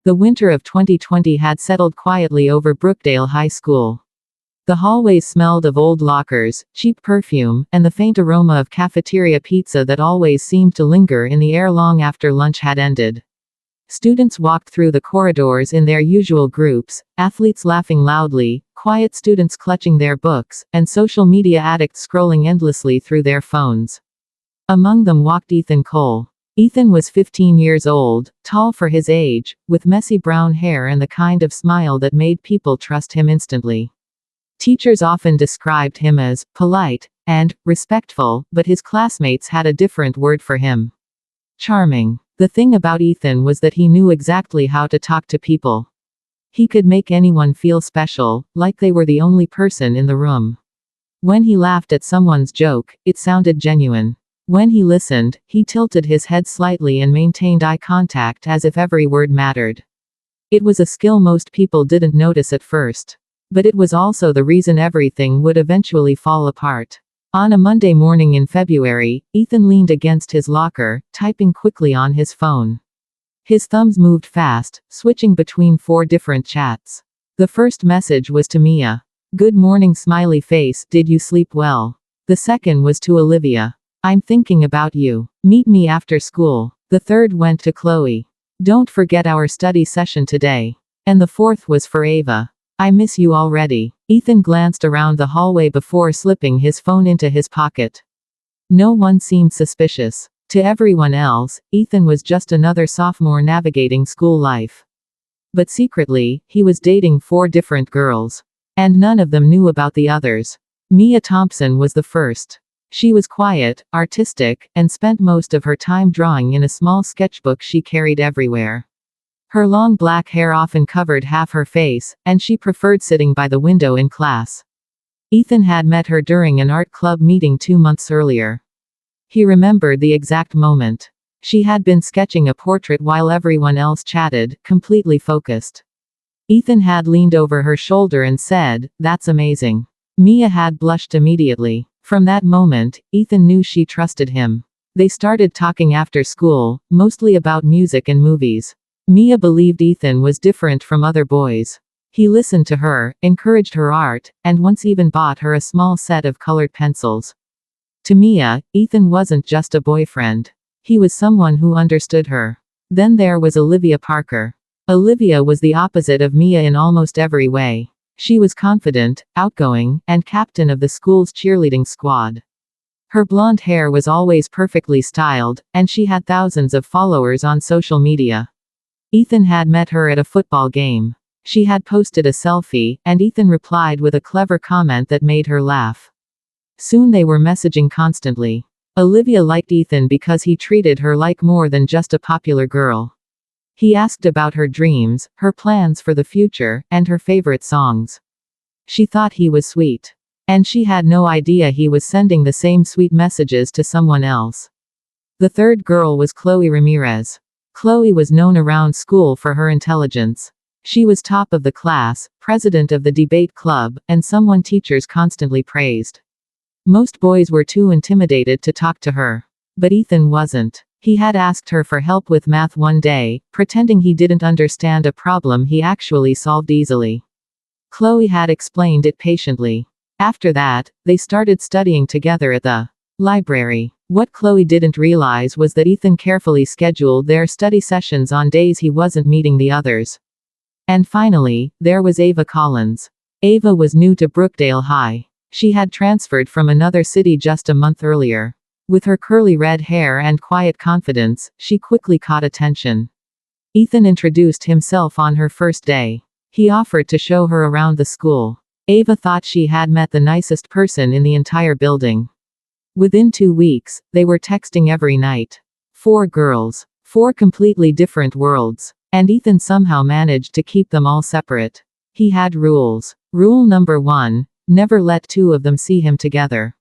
The winter of 2020 had settled quietly over Brookdale High School. The hallways smelled of old lockers, cheap perfume, and the faint aroma of cafeteria pizza that always seemed to linger in the air long after lunch had ended. Students walked through the corridors in their usual groups, athletes laughing loudly, quiet students clutching their books, and social media addicts scrolling endlessly through their phones. Among them walked Ethan Cole. Ethan was 15 years old, tall for his age, with messy brown hair and the kind of smile that made people trust him instantly. Teachers often described him as polite and respectful, but his classmates had a different word for him: charming. The thing about Ethan was that he knew exactly how to talk to people. He could make anyone feel special, like they were the only person in the room. When he laughed at someone's joke, it sounded genuine. When he listened, he tilted his head slightly and maintained eye contact as if every word mattered. It was a skill most people didn't notice at first. But it was also the reason everything would eventually fall apart. On a Monday morning in February, Ethan leaned against his locker, typing quickly on his phone. His thumbs moved fast, switching between 4 different chats. The first message was to Mia. "Good morning, smiley face, did you sleep well?" The second was to Olivia. "I'm thinking about you. Meet me after school." The third went to Chloe. "Don't forget our study session today." And the fourth was for Ava. "I miss you already." Ethan glanced around the hallway before slipping his phone into his pocket. No one seemed suspicious. To everyone else, Ethan was just another sophomore navigating school life. But secretly, he was dating 4 different girls. And none of them knew about the others. Mia Thompson was the first. She was quiet, artistic, and spent most of her time drawing in a small sketchbook she carried everywhere. Her long black hair often covered half her face, and she preferred sitting by the window in class. Ethan had met her during an art club meeting 2 months earlier. He remembered the exact moment. She had been sketching a portrait while everyone else chatted, completely focused. Ethan had leaned over her shoulder and said, "That's amazing." Mia had blushed immediately. From that moment, Ethan knew she trusted him. They started talking after school, mostly about music and movies. Mia believed Ethan was different from other boys. He listened to her, encouraged her art, and once even bought her a small set of colored pencils. To Mia, Ethan wasn't just a boyfriend. He was someone who understood her. Then there was Olivia Parker. Olivia was the opposite of Mia in almost every way. She was confident, outgoing, and captain of the school's cheerleading squad. Her blonde hair was always perfectly styled, and she had thousands of followers on social media. Ethan had met her at a football game. She had posted a selfie, and Ethan replied with a clever comment that made her laugh. Soon they were messaging constantly. Olivia liked Ethan because he treated her like more than just a popular girl. He asked about her dreams, her plans for the future, and her favorite songs. She thought he was sweet. And she had no idea he was sending the same sweet messages to someone else. The third girl was Chloe Ramirez. Chloe was known around school for her intelligence. She was top of the class, president of the debate club, and someone teachers constantly praised. Most boys were too intimidated to talk to her. But Ethan wasn't. He had asked her for help with math one day, pretending he didn't understand a problem he actually solved easily. Chloe had explained it patiently. After that, they started studying together at the library. What Chloe didn't realize was that Ethan carefully scheduled their study sessions on days he wasn't meeting the others. And finally, there was Ava Collins. Ava was new to Brookdale High. She had transferred from another city just a month earlier. With her curly red hair and quiet confidence, she quickly caught attention. Ethan introduced himself on her first day. He offered to show her around the school. Ava thought she had met the nicest person in the entire building. Within 2 weeks, they were texting every night. 4 girls. 4 completely different worlds. And Ethan somehow managed to keep them all separate. He had rules. Rule number 1, never let 2 of them see him together.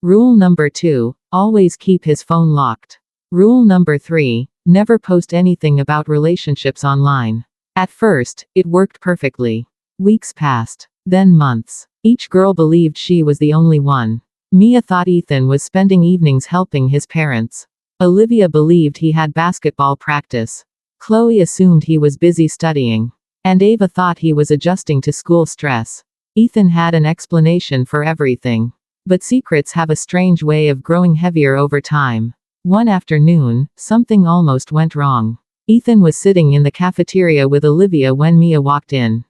Rule number 2, always keep his phone locked. Rule number 3, never post anything about relationships online. At first, it worked perfectly. Weeks passed. Then months. Each girl believed she was the only one. Mia thought Ethan was spending evenings helping his parents. Olivia believed he had basketball practice. Chloe assumed he was busy studying. And Ava thought he was adjusting to school stress. Ethan had an explanation for everything. But secrets have a strange way of growing heavier over time. One afternoon, something almost went wrong. Ethan was sitting in the cafeteria with Olivia when Mia walked in.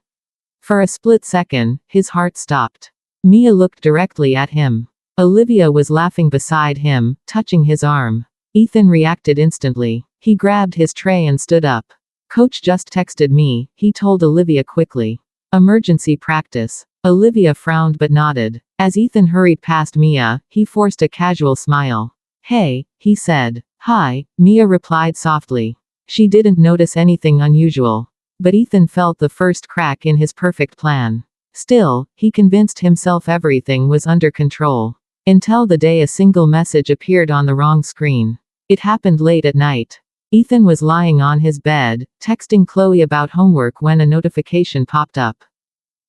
For a split second, his heart stopped. Mia looked directly at him. Olivia was laughing beside him, touching his arm. Ethan reacted instantly. He grabbed his tray and stood up. "Coach just texted me," he told Olivia quickly. "Emergency practice." Olivia frowned but nodded. As Ethan hurried past Mia, he forced a casual smile. "Hey," he said. "Hi," Mia replied softly. She didn't notice anything unusual. But Ethan felt the first crack in his perfect plan. Still, he convinced himself everything was under control. Until the day a single message appeared on the wrong screen. It happened late at night. Ethan was lying on his bed, texting Chloe about homework when a notification popped up.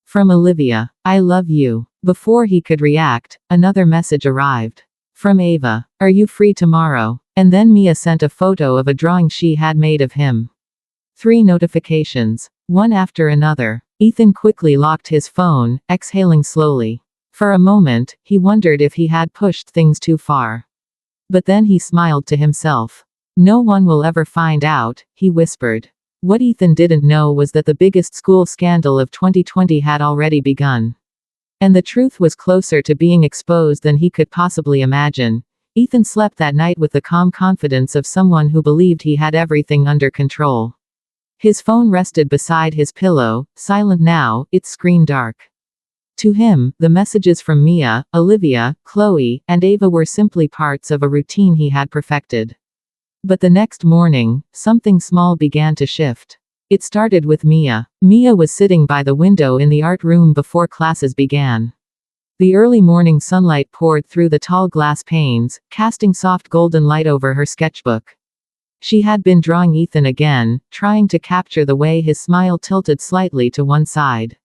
From Olivia. "I love you." Before he could react, another message arrived. From Ava. "Are you free tomorrow?" And then Mia sent a photo of a drawing she had made of him. 3 notifications. One after another. Ethan quickly locked his phone, exhaling slowly. For a moment, he wondered if he had pushed things too far. But then he smiled to himself. "No one will ever find out," he whispered. What Ethan didn't know was that the biggest school scandal of 2020 had already begun. And the truth was closer to being exposed than he could possibly imagine. Ethan slept that night with the calm confidence of someone who believed he had everything under control. His phone rested beside his pillow, silent now, its screen dark. To him, the messages from Mia, Olivia, Chloe, and Ava were simply parts of a routine he had perfected. But the next morning, something small began to shift. It started with Mia. Mia was sitting by the window in the art room before classes began. The early morning sunlight poured through the tall glass panes, casting soft golden light over her sketchbook. She had been drawing Ethan again, trying to capture the way his smile tilted slightly to one side.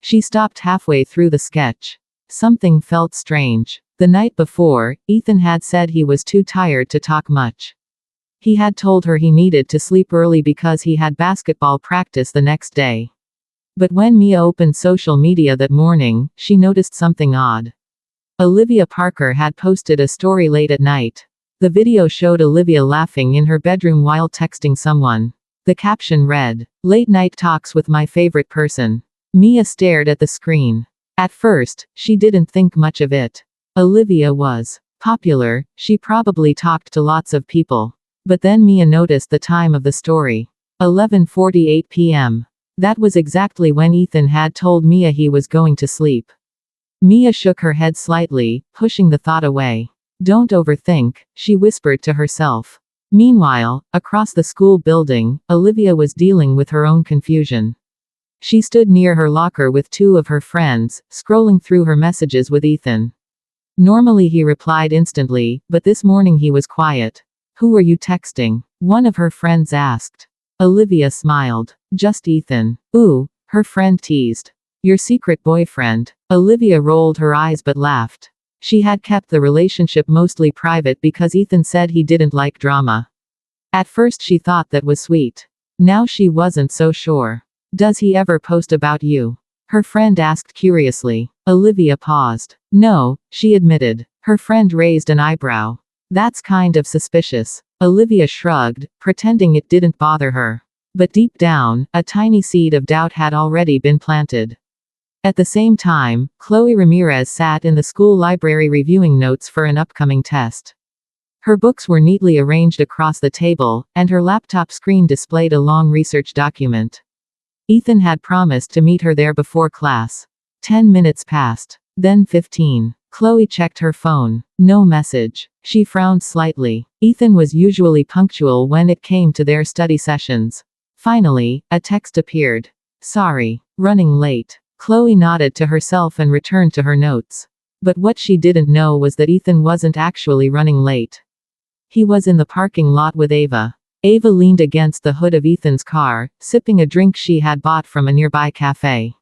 She stopped halfway through the sketch. Something felt strange. The night before, Ethan had said he was too tired to talk much. He had told her he needed to sleep early because he had basketball practice the next day. But when Mia opened social media that morning, she noticed something odd. Olivia Parker had posted a story late at night. The video showed Olivia laughing in her bedroom while texting someone. The caption read, "Late night talks with my favorite person." Mia stared at the screen. At first, she didn't think much of it. Olivia was popular, she probably talked to lots of people. But then Mia noticed the time of the story. 11:48 p.m. That was exactly when Ethan had told Mia he was going to sleep. Mia shook her head slightly, pushing the thought away. "Don't overthink," she whispered to herself. Meanwhile, across the school building, Olivia was dealing with her own confusion. She stood near her locker with 2 of her friends, scrolling through her messages with Ethan. Normally he replied instantly, but this morning he was quiet. "Who are you texting?" one of her friends asked. Olivia smiled. "Just Ethan." "Ooh," her friend teased. "Your secret boyfriend." Olivia rolled her eyes but laughed. She had kept the relationship mostly private because Ethan said he didn't like drama. At first she thought that was sweet. Now she wasn't so sure. "Does he ever post about you?" her friend asked curiously. Olivia paused. "No," she admitted. Her friend raised an eyebrow. "That's kind of suspicious." Olivia shrugged, pretending it didn't bother her. But deep down, a tiny seed of doubt had already been planted. At the same time, Chloe Ramirez sat in the school library reviewing notes for an upcoming test. Her books were neatly arranged across the table, and her laptop screen displayed a long research document. Ethan had promised to meet her there before class. 10 minutes passed. Then 15. Chloe checked her phone. No message. She frowned slightly. Ethan was usually punctual when it came to their study sessions. Finally, a text appeared. "Sorry. Running late." Chloe nodded to herself and returned to her notes. But what she didn't know was that Ethan wasn't actually running late. He was in the parking lot with Ava. Ava leaned against the hood of Ethan's car, sipping a drink she had bought from a nearby cafe.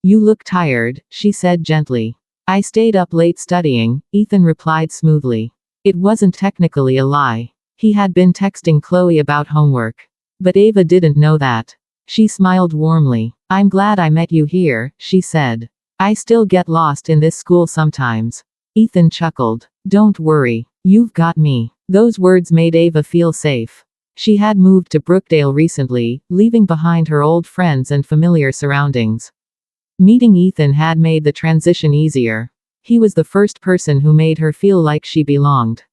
"You look tired," she said gently. "I stayed up late studying," Ethan replied smoothly. It wasn't technically a lie. He had been texting Chloe about homework. But Ava didn't know that. She smiled warmly. "I'm glad I met you here," she said. "I still get lost in this school sometimes." Ethan chuckled. "Don't worry. You've got me." Those words made Ava feel safe. She had moved to Brookdale recently, leaving behind her old friends and familiar surroundings. Meeting Ethan had made the transition easier. He was the first person who made her feel like she belonged.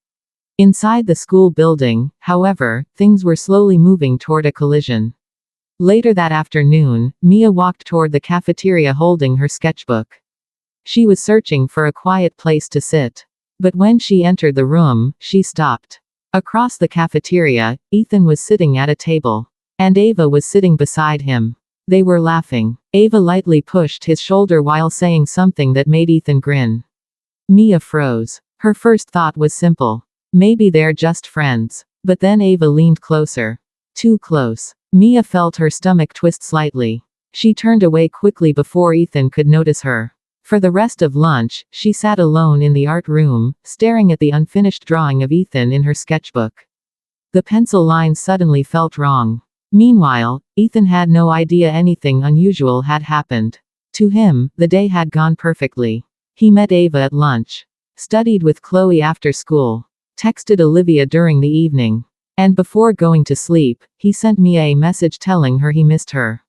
Inside the school building, however, things were slowly moving toward a collision. Later that afternoon, Mia walked toward the cafeteria holding her sketchbook. She was searching for a quiet place to sit. But when she entered the room, she stopped. Across the cafeteria, Ethan was sitting at a table. And Ava was sitting beside him. They were laughing. Ava lightly pushed his shoulder while saying something that made Ethan grin. Mia froze. Her first thought was simple. Maybe they're just friends. But then Ava leaned closer. Too close. Mia felt her stomach twist slightly. She turned away quickly before Ethan could notice her. For the rest of lunch, she sat alone in the art room, staring at the unfinished drawing of Ethan in her sketchbook. The pencil lines suddenly felt wrong. Meanwhile, Ethan had no idea anything unusual had happened. To him, the day had gone perfectly. He met Ava at lunch. Studied with Chloe after school. Texted Olivia during the evening. And before going to sleep, he sent Mia a message telling her he missed her.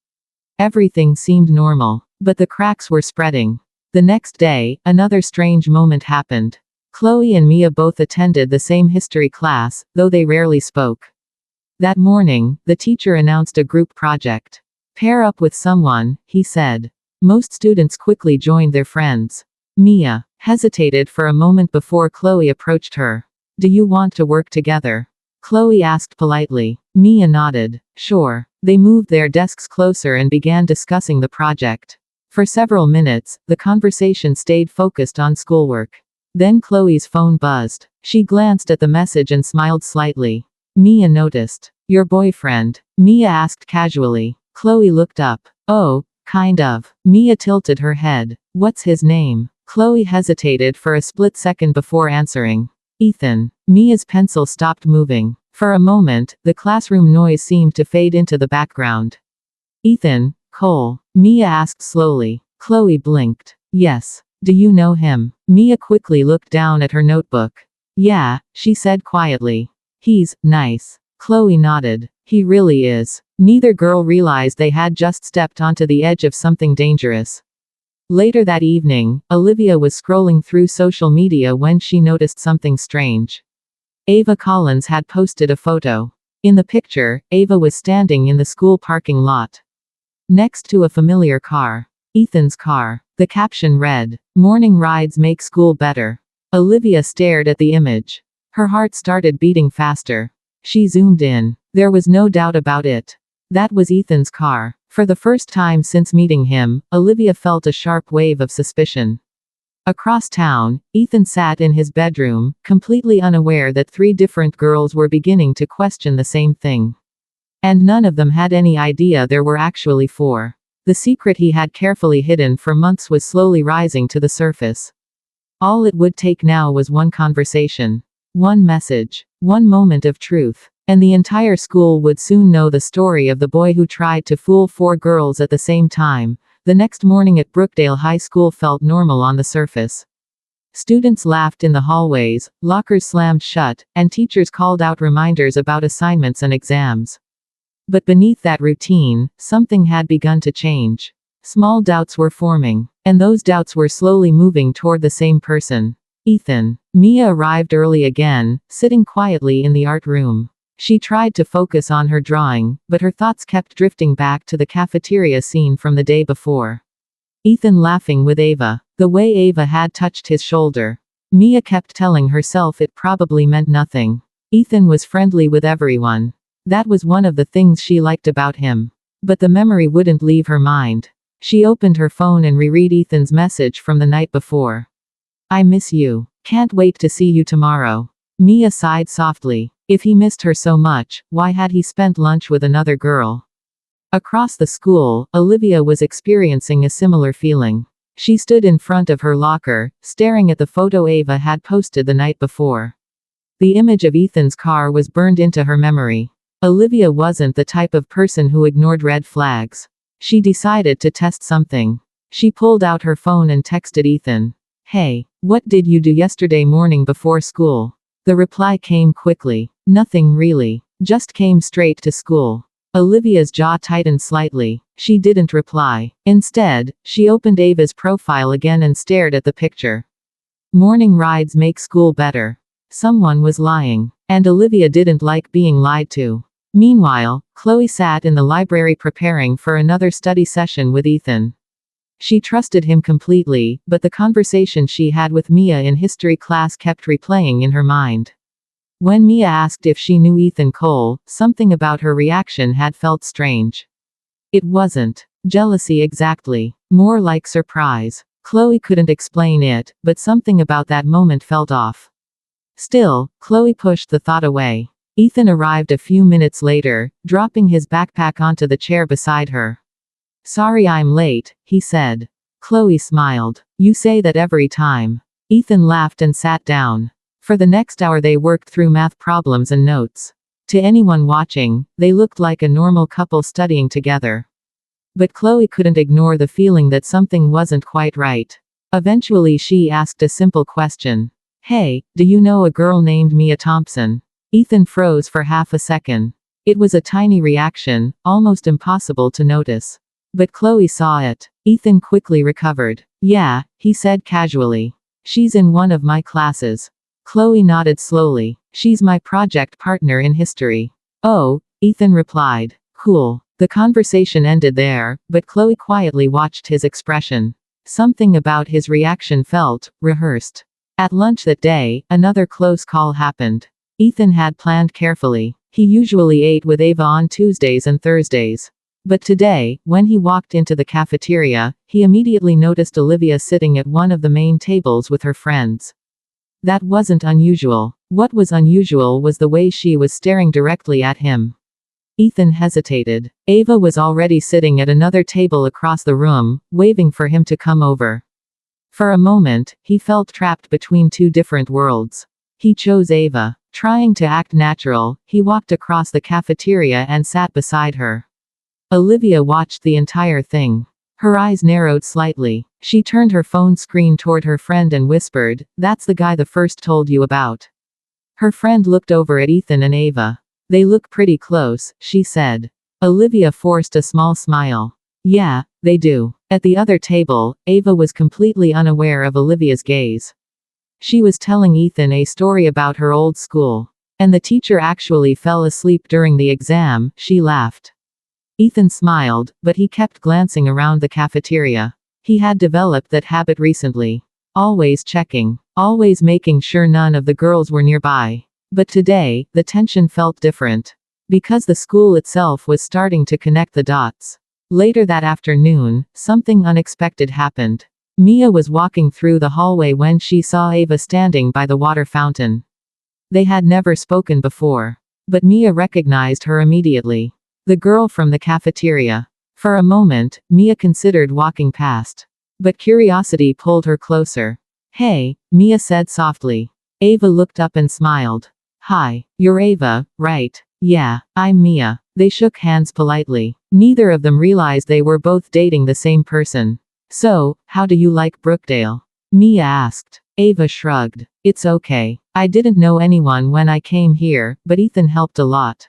Everything seemed normal. But the cracks were spreading. The next day, another strange moment happened. Chloe and Mia both attended the same history class, though they rarely spoke. That morning, the teacher announced a group project. "Pair up with someone," he said. Most students quickly joined their friends. Mia hesitated for a moment before Chloe approached her. "Do you want to work together?" Chloe asked politely. Mia nodded. "Sure." They moved their desks closer and began discussing the project. For several minutes, the conversation stayed focused on schoolwork. Then Chloe's phone buzzed. She glanced at the message and smiled slightly. Mia noticed. "Your boyfriend?" Mia asked casually. Chloe looked up. "Oh, kind of." Mia tilted her head. "What's his name?" Chloe hesitated for a split second before answering. "Ethan." Mia's pencil stopped moving. For a moment, the classroom noise seemed to fade into the background. "Ethan Cole?" Mia asked slowly. Chloe blinked. "Yes. Do you know him?" Mia quickly looked down at her notebook. "Yeah," she said quietly. "He's nice." Chloe nodded. "He really is." Neither girl realized they had just stepped onto the edge of something dangerous. Later that evening, Olivia was scrolling through social media when she noticed something strange. Ava Collins had posted a photo. In the picture, Ava was standing in the school parking lot. Next to a familiar car. Ethan's car. The caption read, "Morning rides make school better." Olivia stared at the image. Her heart started beating faster. She zoomed in. There was no doubt about it. That was Ethan's car. For the first time since meeting him, Olivia felt a sharp wave of suspicion. Across town, Ethan sat in his bedroom, completely unaware that 3 different girls were beginning to question the same thing. And none of them had any idea there were actually 4. The secret he had carefully hidden for months was slowly rising to the surface. All it would take now was one conversation. One message. One moment of truth. And the entire school would soon know the story of the boy who tried to fool 4 girls at the same time. The next morning at Brookdale High School felt normal on the surface. Students laughed in the hallways, lockers slammed shut, and teachers called out reminders about assignments and exams. But beneath that routine, something had begun to change. Small doubts were forming. And those doubts were slowly moving toward the same person. Ethan. Mia arrived early again, sitting quietly in the art room. She tried to focus on her drawing, but her thoughts kept drifting back to the cafeteria scene from the day before. Ethan laughing with Ava. The way Ava had touched his shoulder. Mia kept telling herself it probably meant nothing. Ethan was friendly with everyone. That was one of the things she liked about him. But the memory wouldn't leave her mind. She opened her phone and reread Ethan's message from the night before. "I miss you. Can't wait to see you tomorrow." Mia sighed softly. If he missed her so much, why had he spent lunch with another girl? Across the school, Olivia was experiencing a similar feeling. She stood in front of her locker, staring at the photo Ava had posted the night before. The image of Ethan's car was burned into her memory. Olivia wasn't the type of person who ignored red flags. She decided to test something. She pulled out her phone and texted Ethan. "Hey, what did you do yesterday morning before school?" The reply came quickly. "Nothing really. Just came straight to school." Olivia's jaw tightened slightly. She didn't reply. Instead, she opened Ava's profile again and stared at the picture. Morning rides make school better. Someone was lying. And Olivia didn't like being lied to. Meanwhile, Chloe sat in the library preparing for another study session with Ethan. She trusted him completely, but the conversation she had with Mia in history class kept replaying in her mind. When Mia asked if she knew Ethan Cole, something about her reaction had felt strange. It wasn't jealousy exactly, more like surprise. Chloe couldn't explain it, but something about that moment felt off. Still, Chloe pushed the thought away. Ethan arrived a few minutes later, dropping his backpack onto the chair beside her. "Sorry I'm late," he said. Chloe smiled. "You say that every time." Ethan laughed and sat down. For the next hour they worked through math problems and notes. To anyone watching, they looked like a normal couple studying together. But Chloe couldn't ignore the feeling that something wasn't quite right. Eventually she asked a simple question. "Hey, do you know a girl named Mia Thompson?" Ethan froze for half a second. It was a tiny reaction, almost impossible to notice. But Chloe saw it. Ethan quickly recovered. "Yeah," he said casually. "She's in one of my classes." Chloe nodded slowly. "She's my project partner in history." "Oh," Ethan replied. "Cool." The conversation ended there, but Chloe quietly watched his expression. Something about his reaction felt rehearsed. At lunch that day, another close call happened. Ethan had planned carefully. He usually ate with Ava on Tuesdays and Thursdays. But today, when he walked into the cafeteria, he immediately noticed Olivia sitting at one of the main tables with her friends. That wasn't unusual. What was unusual was the way she was staring directly at him. Ethan hesitated. Ava was already sitting at another table across the room, waving for him to come over. For a moment, he felt trapped between two different worlds. He chose Ava. Trying to act natural, he walked across the cafeteria and sat beside her. Olivia watched the entire thing. Her eyes narrowed slightly. She turned her phone screen toward her friend and whispered, "That's the guy the first told you about." Her friend looked over at Ethan and Ava. "They look pretty close," she said. Olivia forced a small smile. "Yeah, they do." At the other table, Ava was completely unaware of Olivia's gaze. She was telling Ethan a story about her old school. And the teacher actually fell asleep during the exam, she laughed. Ethan smiled, but he kept glancing around the cafeteria. He had developed that habit recently. Always checking. Always making sure none of the girls were nearby. But today, the tension felt different. Because the school itself was starting to connect the dots. Later that afternoon, something unexpected happened. Mia was walking through the hallway when she saw Ava standing by the water fountain. They had never spoken before. But Mia recognized her immediately. The girl from the cafeteria. For a moment, Mia considered walking past. But curiosity pulled her closer. "Hey," Mia said softly. Ava looked up and smiled. "Hi, you're Ava, right?" "Yeah, I'm Mia." They shook hands politely. Neither of them realized they were both dating the same person. "So, how do you like Brookdale?" Mia asked. Ava shrugged. "It's okay. I didn't know anyone when I came here, but Ethan helped a lot."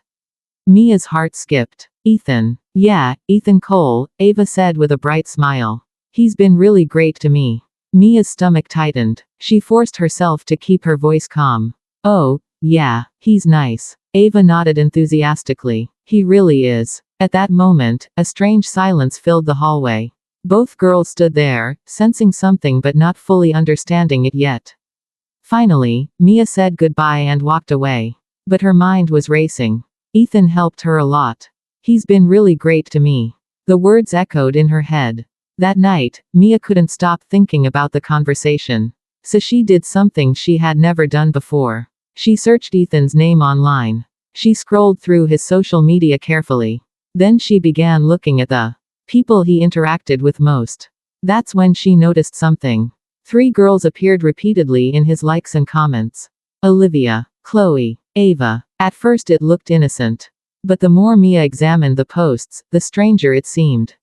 Mia's heart skipped. "Ethan?" "Yeah, Ethan Cole," Ava said with a bright smile. "He's been really great to me." Mia's stomach tightened. She forced herself to keep her voice calm. "Oh, yeah, he's nice." Ava nodded enthusiastically. "He really is." At that moment, a strange silence filled the hallway. Both girls stood there, sensing something but not fully understanding it yet. Finally, Mia said goodbye and walked away. But her mind was racing. Ethan helped her a lot. "He's been really great to me." The words echoed in her head. That night, Mia couldn't stop thinking about the conversation. So she did something she had never done before. She searched Ethan's name online. She scrolled through his social media carefully. Then she began looking at the people he interacted with most. That's when she noticed something. 3 girls appeared repeatedly in his likes and comments. Olivia, Chloe, Ava. At first it looked innocent. But the more Mia examined the posts, the stranger it seemed.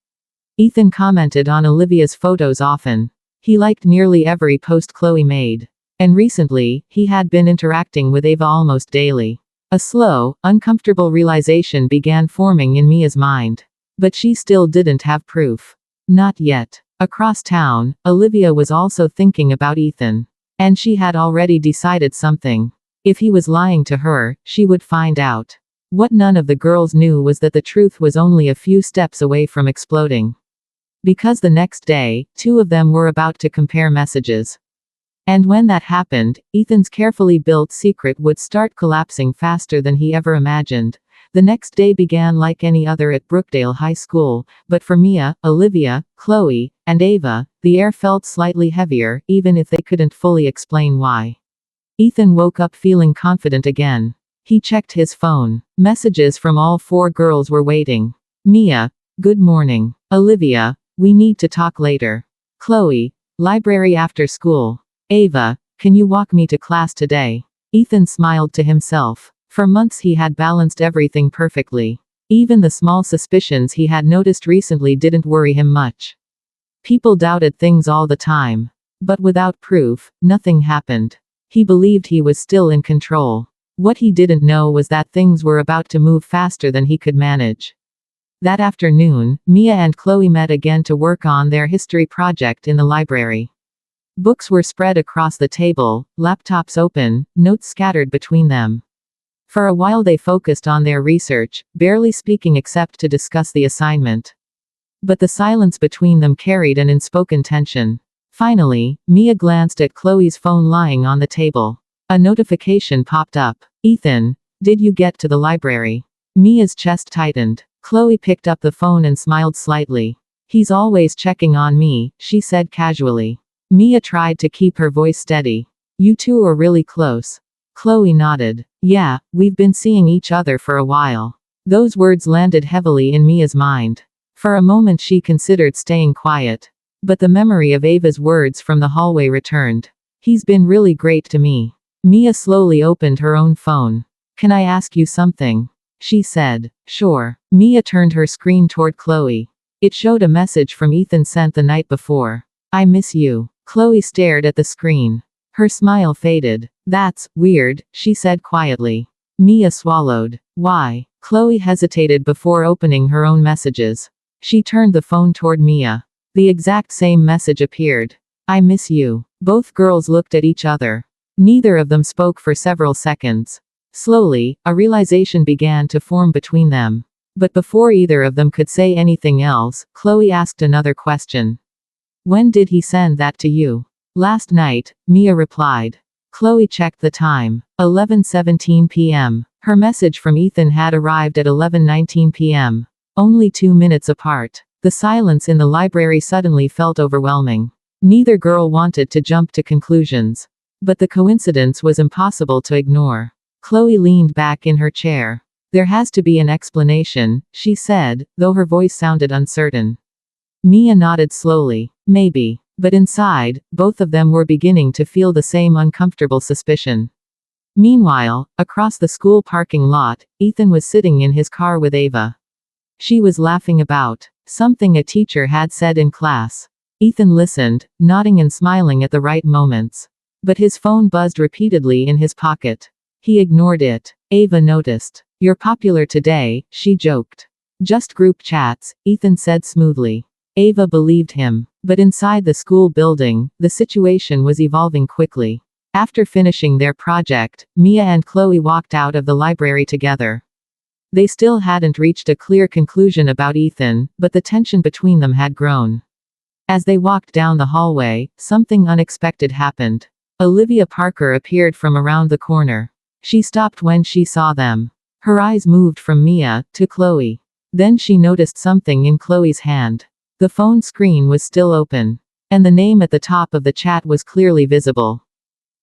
Ethan commented on Olivia's photos often. He liked nearly every post Chloe made. And recently, he had been interacting with Ava almost daily. A slow, uncomfortable realization began forming in Mia's mind. But she still didn't have proof. Not yet. Across town, Olivia was also thinking about Ethan. And she had already decided something. If he was lying to her, she would find out. What none of the girls knew was that the truth was only a few steps away from exploding. Because the next day, two of them were about to compare messages. And when that happened, Ethan's carefully built secret would start collapsing faster than he ever imagined. The next day began like any other at Brookdale High School, but for Mia, Olivia, Chloe, and Ava, the air felt slightly heavier, even if they couldn't fully explain why. Ethan woke up feeling confident again. He checked his phone. Messages from all four girls were waiting. Mia, good morning. Olivia, we need to talk later. Chloe, library after school. Ava, can you walk me to class today? Ethan smiled to himself. For months he had balanced everything perfectly. Even the small suspicions he had noticed recently didn't worry him much. People doubted things all the time. But without proof, nothing happened. He believed he was still in control. What he didn't know was that things were about to move faster than he could manage. That afternoon, Mia and Chloe met again to work on their history project in the library. Books were spread across the table, laptops open, notes scattered between them. For a while they focused on their research, barely speaking except to discuss the assignment. But the silence between them carried an unspoken tension. Finally, Mia glanced at Chloe's phone lying on the table. A notification popped up. Ethan, did you get to the library? Mia's chest tightened. Chloe picked up the phone and smiled slightly. He's always checking on me, she said casually. Mia tried to keep her voice steady. You two are really close. Chloe nodded. Yeah, we've been seeing each other for a while. Those words landed heavily in Mia's mind. For a moment she considered staying quiet. But the memory of Ava's words from the hallway returned. He's been really great to me. Mia slowly opened her own phone. Can I ask you something? She said. Sure. Mia turned her screen toward Chloe. It showed a message from Ethan sent the night before. I miss you. Chloe stared at the screen. Her smile faded. That's weird, she said quietly. Mia swallowed. Why? Chloe hesitated before opening her own messages. She turned the phone toward Mia. The exact same message appeared. I miss you. Both girls looked at each other. Neither of them spoke for several seconds. Slowly, a realization began to form between them. But before either of them could say anything else, Chloe asked another question. When did he send that to you? Last night, Mia replied. Chloe checked the time. 11:17 p.m. Her message from Ethan had arrived at 11:19 p.m. Only 2 minutes apart. The silence in the library suddenly felt overwhelming. Neither girl wanted to jump to conclusions. But the coincidence was impossible to ignore. Chloe leaned back in her chair. There has to be an explanation, she said, though her voice sounded uncertain. Mia nodded slowly. Maybe. But inside, both of them were beginning to feel the same uncomfortable suspicion. Meanwhile, across the school parking lot, Ethan was sitting in his car with Ava. She was laughing about something a teacher had said in class. Ethan listened, nodding and smiling at the right moments. But his phone buzzed repeatedly in his pocket. He ignored it. Ava noticed. You're popular today, she joked. Just group chats, Ethan said smoothly. Ava believed him. But inside the school building, the situation was evolving quickly. After finishing their project, Mia and Chloe walked out of the library together. They still hadn't reached a clear conclusion about Ethan, but the tension between them had grown. As they walked down the hallway, something unexpected happened. Olivia Parker appeared from around the corner. She stopped when she saw them. Her eyes moved from Mia to Chloe. Then she noticed something in Chloe's hand. The phone screen was still open. And the name at the top of the chat was clearly visible.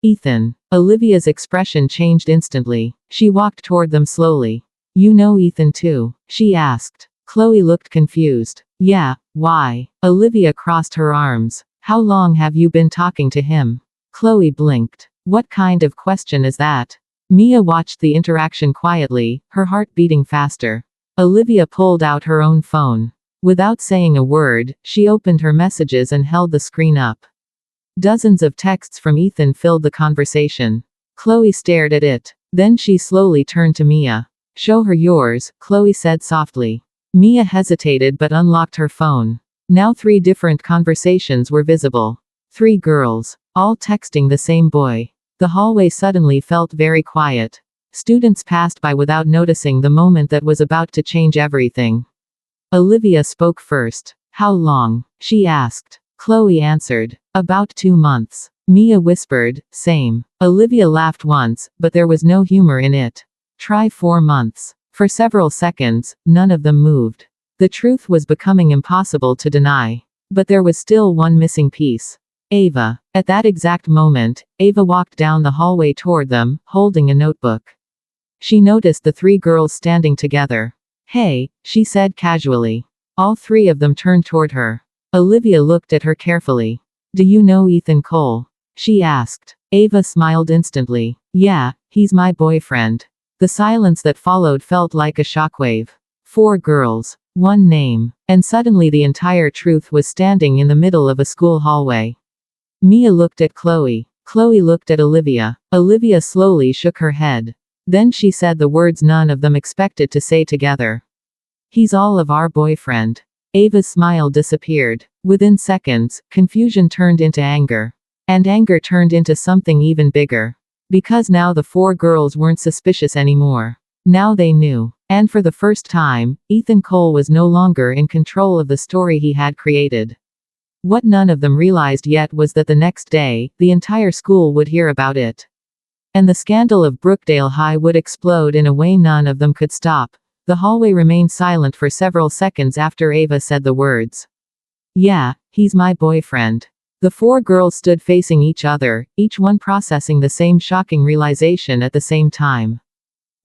Ethan. Olivia's expression changed instantly. She walked toward them slowly. You know Ethan too? She asked. Chloe looked confused. Yeah, why? Olivia crossed her arms. How long have you been talking to him? Chloe blinked. What kind of question is that? Mia watched the interaction quietly, her heart beating faster. Olivia pulled out her own phone. Without saying a word, she opened her messages and held the screen up. Dozens of texts from Ethan filled the conversation. Chloe stared at it. Then she slowly turned to Mia. "Show her yours," Chloe said softly. Mia hesitated but unlocked her phone. Now 3 different conversations were visible. 3 girls, all texting the same boy. The hallway suddenly felt very quiet. Students passed by without noticing the moment that was about to change everything. Olivia spoke first. "How long?" she asked. Chloe answered. "About 2 months." Mia whispered, "Same." Olivia laughed once, but there was no humor in it. "Try 4 months." For several seconds, none of them moved. The truth was becoming impossible to deny. But there was still one missing piece. Ava. At that exact moment, Ava walked down the hallway toward them, holding a notebook. She noticed the 3 girls standing together. "Hey," she said casually. All 3 of them turned toward her. Olivia looked at her carefully. "Do you know Ethan Cole?" she asked. Ava smiled instantly. "Yeah, he's my boyfriend." The silence that followed felt like a shockwave. 4 girls. 1 name. And suddenly the entire truth was standing in the middle of a school hallway. Mia looked at Chloe. Chloe looked at Olivia. Olivia slowly shook her head. Then she said the words none of them expected to say together. "He's all of our boyfriend." Ava's smile disappeared. Within seconds, confusion turned into anger. And anger turned into something even bigger. Because now the 4 girls weren't suspicious anymore. Now they knew. And for the first time, Ethan Cole was no longer in control of the story he had created. What none of them realized yet was that the next day, the entire school would hear about it. And the scandal of Brookdale High would explode in a way none of them could stop. The hallway remained silent for several seconds after Ava said the words. "Yeah, he's my boyfriend." The 4 girls stood facing each other, each one processing the same shocking realization at the same time.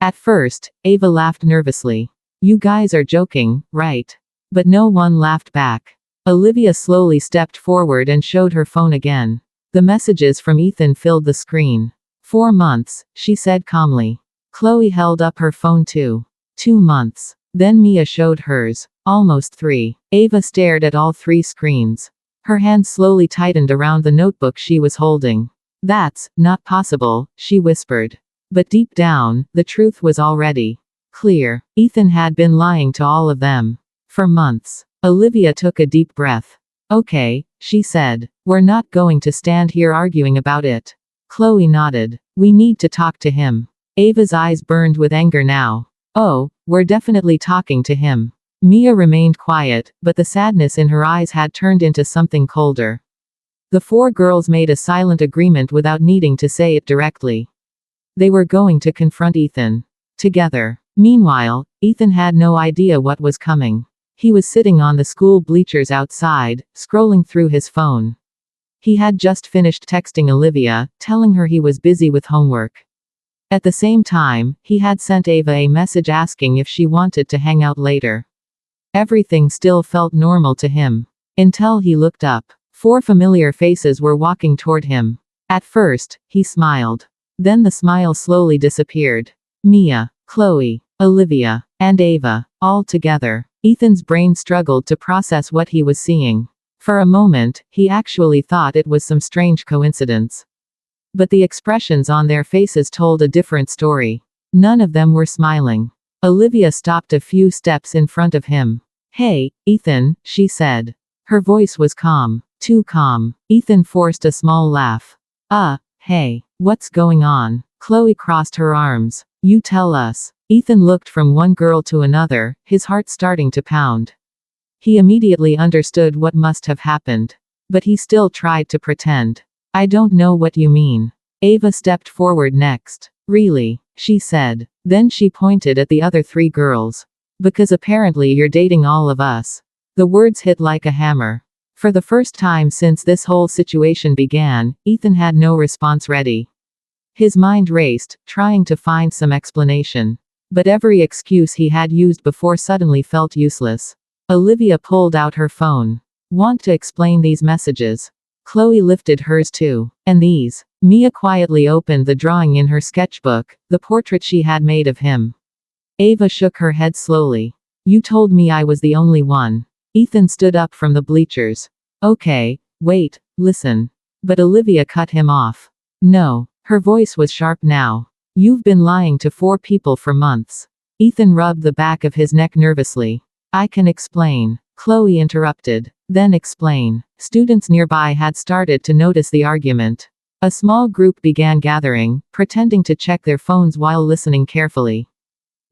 At first, Ava laughed nervously. "You guys are joking, right?" But no one laughed back. Olivia slowly stepped forward and showed her phone again. The messages from Ethan filled the screen. 4 months, she said calmly. Chloe held up her phone too. 2 months. Then Mia showed hers. Almost 3. Ava stared at all 3 screens. Her hand slowly tightened around the notebook she was holding. "That's not possible," she whispered. But deep down, the truth was already clear. Ethan had been lying to all of them. For months. Olivia took a deep breath. "Okay," she said. "We're not going to stand here arguing about it." Chloe nodded. "We need to talk to him." Ava's eyes burned with anger now. "Oh, we're definitely talking to him." Mia remained quiet, but the sadness in her eyes had turned into something colder. The 4 girls made a silent agreement without needing to say it directly. They were going to confront Ethan. Together. Meanwhile, Ethan had no idea what was coming. He was sitting on the school bleachers outside, scrolling through his phone. He had just finished texting Olivia, telling her he was busy with homework. At the same time, he had sent Ava a message asking if she wanted to hang out later. Everything still felt normal to him. Until he looked up. 4 familiar faces were walking toward him. At first, he smiled. Then the smile slowly disappeared. Mia, Chloe, Olivia, and Ava, all together. Ethan's brain struggled to process what he was seeing. For a moment, he actually thought it was some strange coincidence. But the expressions on their faces told a different story. None of them were smiling. Olivia stopped a few steps in front of him. "Hey, Ethan," she said. Her voice was calm. Too calm. Ethan forced a small laugh. Hey, what's going on?" Chloe crossed her arms. "You tell us." Ethan looked from one girl to another, his heart starting to pound. He immediately understood what must have happened. But he still tried to pretend. "I don't know what you mean." Ava stepped forward next. "Really?" she said. Then she pointed at the other 3 girls. "Because apparently you're dating all of us." The words hit like a hammer. For the first time since this whole situation began, Ethan had no response ready. His mind raced, trying to find some explanation. But every excuse he had used before suddenly felt useless. Olivia pulled out her phone. "Want to explain these messages?" Chloe lifted hers too. "And these?" Mia quietly opened the drawing in her sketchbook, the portrait she had made of him. Ava shook her head slowly. You told me I was the only one. Ethan stood up from the bleachers. Okay, wait, listen. But Olivia cut him off. No. Her voice was sharp now. You've been lying to 4 people for months. Ethan rubbed the back of his neck nervously. I can explain. Chloe interrupted. Then explain. Students nearby had started to notice the argument. A small group began gathering, pretending to check their phones while listening carefully.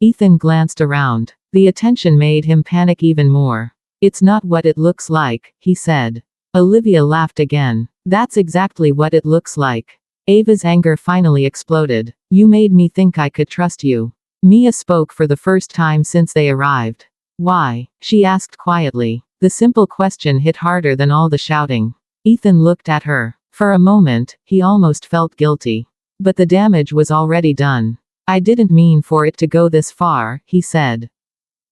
Ethan glanced around. The attention made him panic even more. It's not what it looks like, he said. Olivia laughed again. That's exactly what it looks like. Ava's anger finally exploded. You made me think I could trust you. Mia spoke for the first time since they arrived. Why? She asked quietly. The simple question hit harder than all the shouting. Ethan looked at her. For a moment, he almost felt guilty. But the damage was already done. I didn't mean for it to go this far, he said.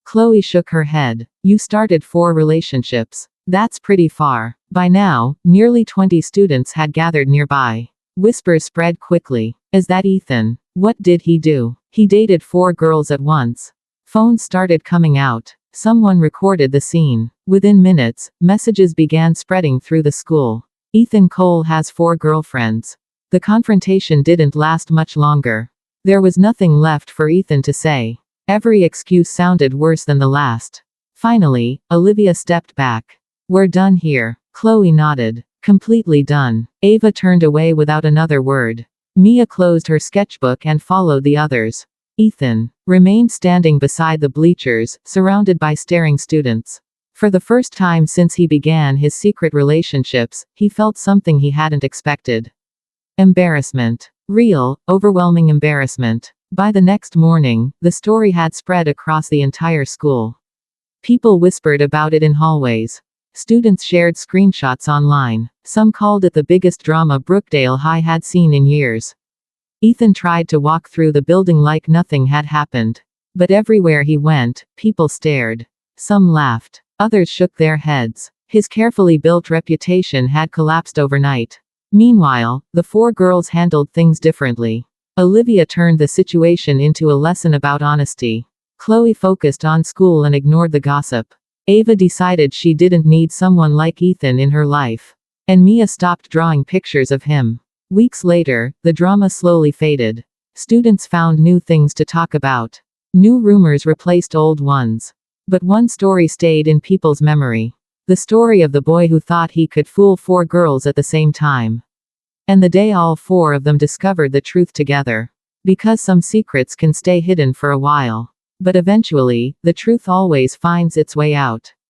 Chloe shook her head. You started 4 relationships. That's pretty far. By now, nearly 20 students had gathered nearby. Whispers spread quickly. Is that Ethan? What did he do? He dated 4 girls at once. Phones started coming out. Someone recorded the scene. Within minutes, messages began spreading through the school. Ethan Cole has 4 girlfriends. The confrontation didn't last much longer. There was nothing left for Ethan to say. Every excuse sounded worse than the last. Finally, Olivia stepped back. We're done here. Chloe nodded. Completely done. Ava turned away without another word. Mia closed her sketchbook and followed the others. Ethan remained standing beside the bleachers, surrounded by staring students. For the first time since he began his secret relationships, he felt something he hadn't expected. Embarrassment. Real, overwhelming embarrassment. By the next morning, the story had spread across the entire school. People whispered about it in hallways. Students shared screenshots online. Some called it the biggest drama Brookdale High had seen in years. Ethan tried to walk through the building like nothing had happened. But everywhere he went, people stared. Some laughed. Others shook their heads. His carefully built reputation had collapsed overnight. Meanwhile, the 4 girls handled things differently. Olivia turned the situation into a lesson about honesty. Chloe focused on school and ignored the gossip. Ava decided she didn't need someone like Ethan in her life. And Mia stopped drawing pictures of him. Weeks later, the drama slowly faded. Students found new things to talk about. New rumors replaced old ones. But one story stayed in people's memory. The story of the boy who thought he could fool 4 girls at the same time. And the day all 4 of them discovered the truth together. Because some secrets can stay hidden for a while. But eventually, the truth always finds its way out.